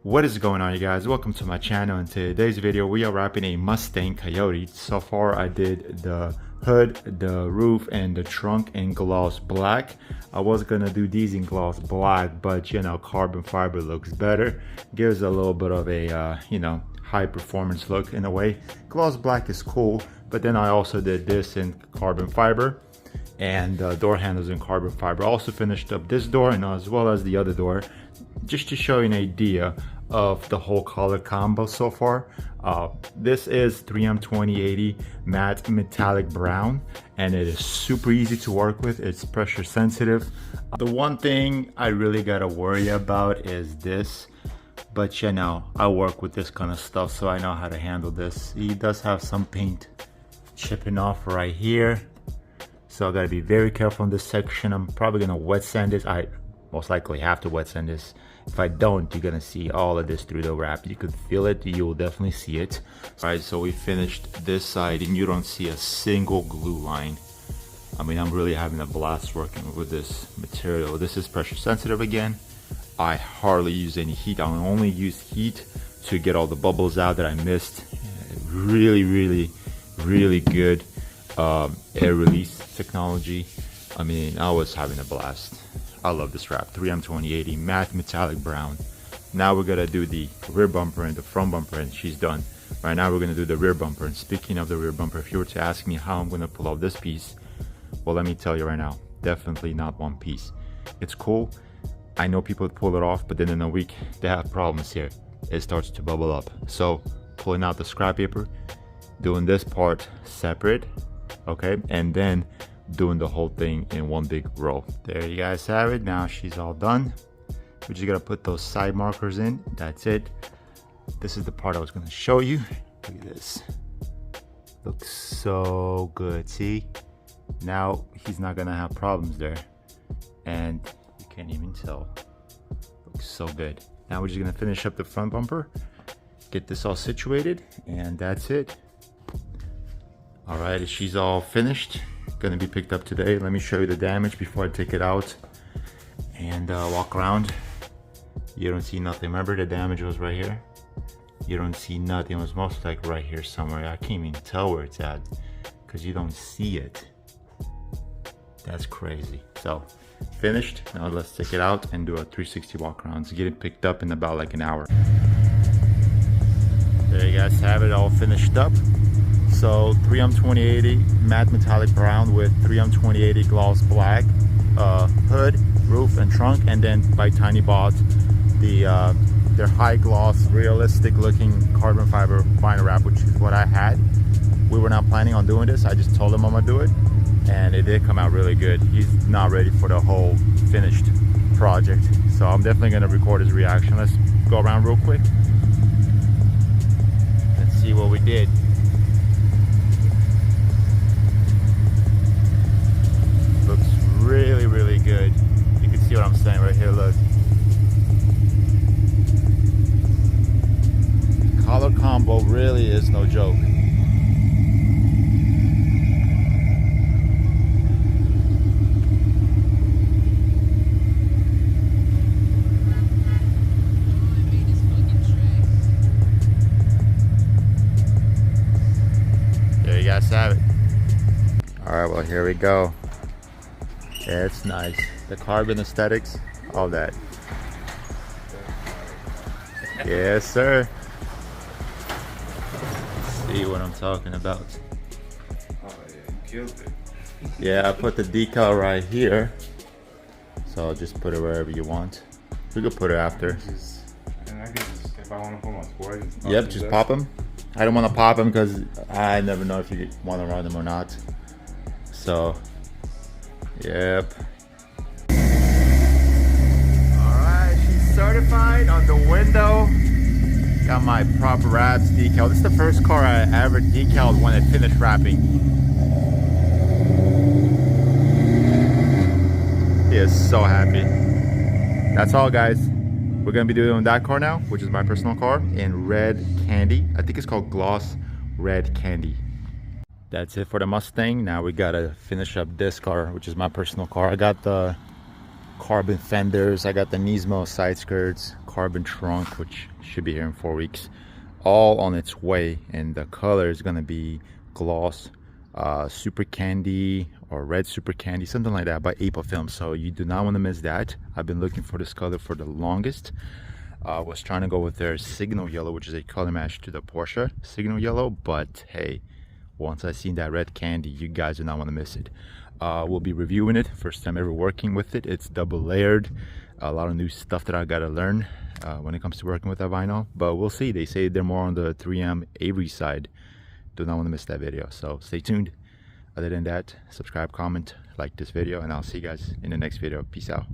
What is going on, you guys? Welcome to my channel. In today's video we are wrapping a Mustang Coyote. So far I did the hood, the roof, and the trunk in gloss black. I was gonna do these in gloss black, but you know, carbon fiber looks better, gives a little bit of a high performance look in a way. Gloss black is cool, but then I also did this in carbon fiber and door handles in carbon fiber. I also finished up this door and as well as the other door, just to show you an idea of the whole color combo so far. This is 3M 2080 matte metallic brown, and it is super easy to work with. It's pressure sensitive. The one thing I really gotta worry about is this, but you know, I work with this kind of stuff, so I know how to handle this. He does have some paint chipping off right here, so I gotta be very careful in this section. I'm probably gonna wet sand this. I most likely have to wet sand this. If I don't, you're gonna see all of this through the wrap. You could feel it, you will definitely see it. All right, so we finished this side and you don't see a single glue line. I mean, I'm really having a blast working with this material. This is pressure sensitive again. I hardly use any heat. I only use heat to get all the bubbles out that I missed. Really good air release technology. I mean, I was having a blast. I love this wrap. 3M 2080 matte metallic brown. Now we're gonna do the rear bumper and the front bumper, and she's done. Right now we're gonna do the rear bumper. And speaking of the rear bumper, if you were to ask me how I'm gonna pull off this piece, well, let me tell you right now, definitely not one piece. It's cool. I know people pull it off, but then in a week they have problems here. It starts to bubble up. So pulling out the scrap paper, doing this part separate, okay, and then doing the whole thing in one big row. There you guys have it. Now she's all done. We just gotta put those side markers in. That's it. This is the part I was gonna show you. Look at this. Looks so good. See? Now he's not gonna have problems there. And you can't even tell. Looks so good. Now we're just gonna finish up the front bumper, get this all situated, and that's it. All right, she's all finished. Gonna be picked up today. Let me show you the damage before I take it out and walk around. You don't see nothing. Remember, the damage was right here. You don't see nothing. It was most like right here somewhere. I can't even tell where it's at because you don't see it. That's crazy. So finished. Now let's take it out and do a 360 walk around. So get it picked up in about like an hour. There you guys have it all finished up. So 3M 2080 matte metallic brown with 3M 2080 gloss black hood, roof, and trunk, and then by Tiny bought their high gloss, realistic looking carbon fiber vinyl wrap, which is what I had. We were not planning on doing this. I just told him I'm gonna do it, and it did come out really good. He's not ready for the whole finished project, so I'm definitely gonna record his reaction. Let's go around real quick and see what we did. Looks really good. You can see what I'm saying right here. Look, color combo really is no joke. There you guys have it. All right, well, here we go. Yeah, it's nice. The carbon aesthetics, all that. Yes, sir. See what I'm talking about. Oh yeah, you killed it. Yeah, I put the decal right here. So I'll just put it wherever you want. We could put it after. And I can just, if I want to put my square, Yep, just pop them. I don't want to pop them because I never know if you want to run them or not. So, yep. Alright, she's certified on the window. Got my proper wraps decal. This is the first car I ever decaled when I finished wrapping. He is so happy. That's all, guys. We're gonna be doing that car now, which is my personal car, in red candy. I think it's called gloss red candy. That's it for the Mustang. Now we gotta finish up this car, which is my personal car. I got the carbon fenders, I got the Nismo side skirts, carbon trunk, which should be here in 4 weeks, all on its way, and the color is gonna be gloss super candy or red super candy, something like that, by April Film. So you do not want to miss that. I've been looking for this color for the longest. Was trying to go with their signal yellow, which is a color match to the Porsche signal yellow, but hey, once I seen that red candy, you guys do not want to miss it. We'll be reviewing it, first time ever working with it. It's double layered, a lot of new stuff that I gotta learn when it comes to working with that vinyl, but we'll see. They say they're more on the 3M Avery side. Do not want to miss that video, so stay tuned. Other than that, subscribe, comment, like this video, and I'll see you guys in the next video. Peace out.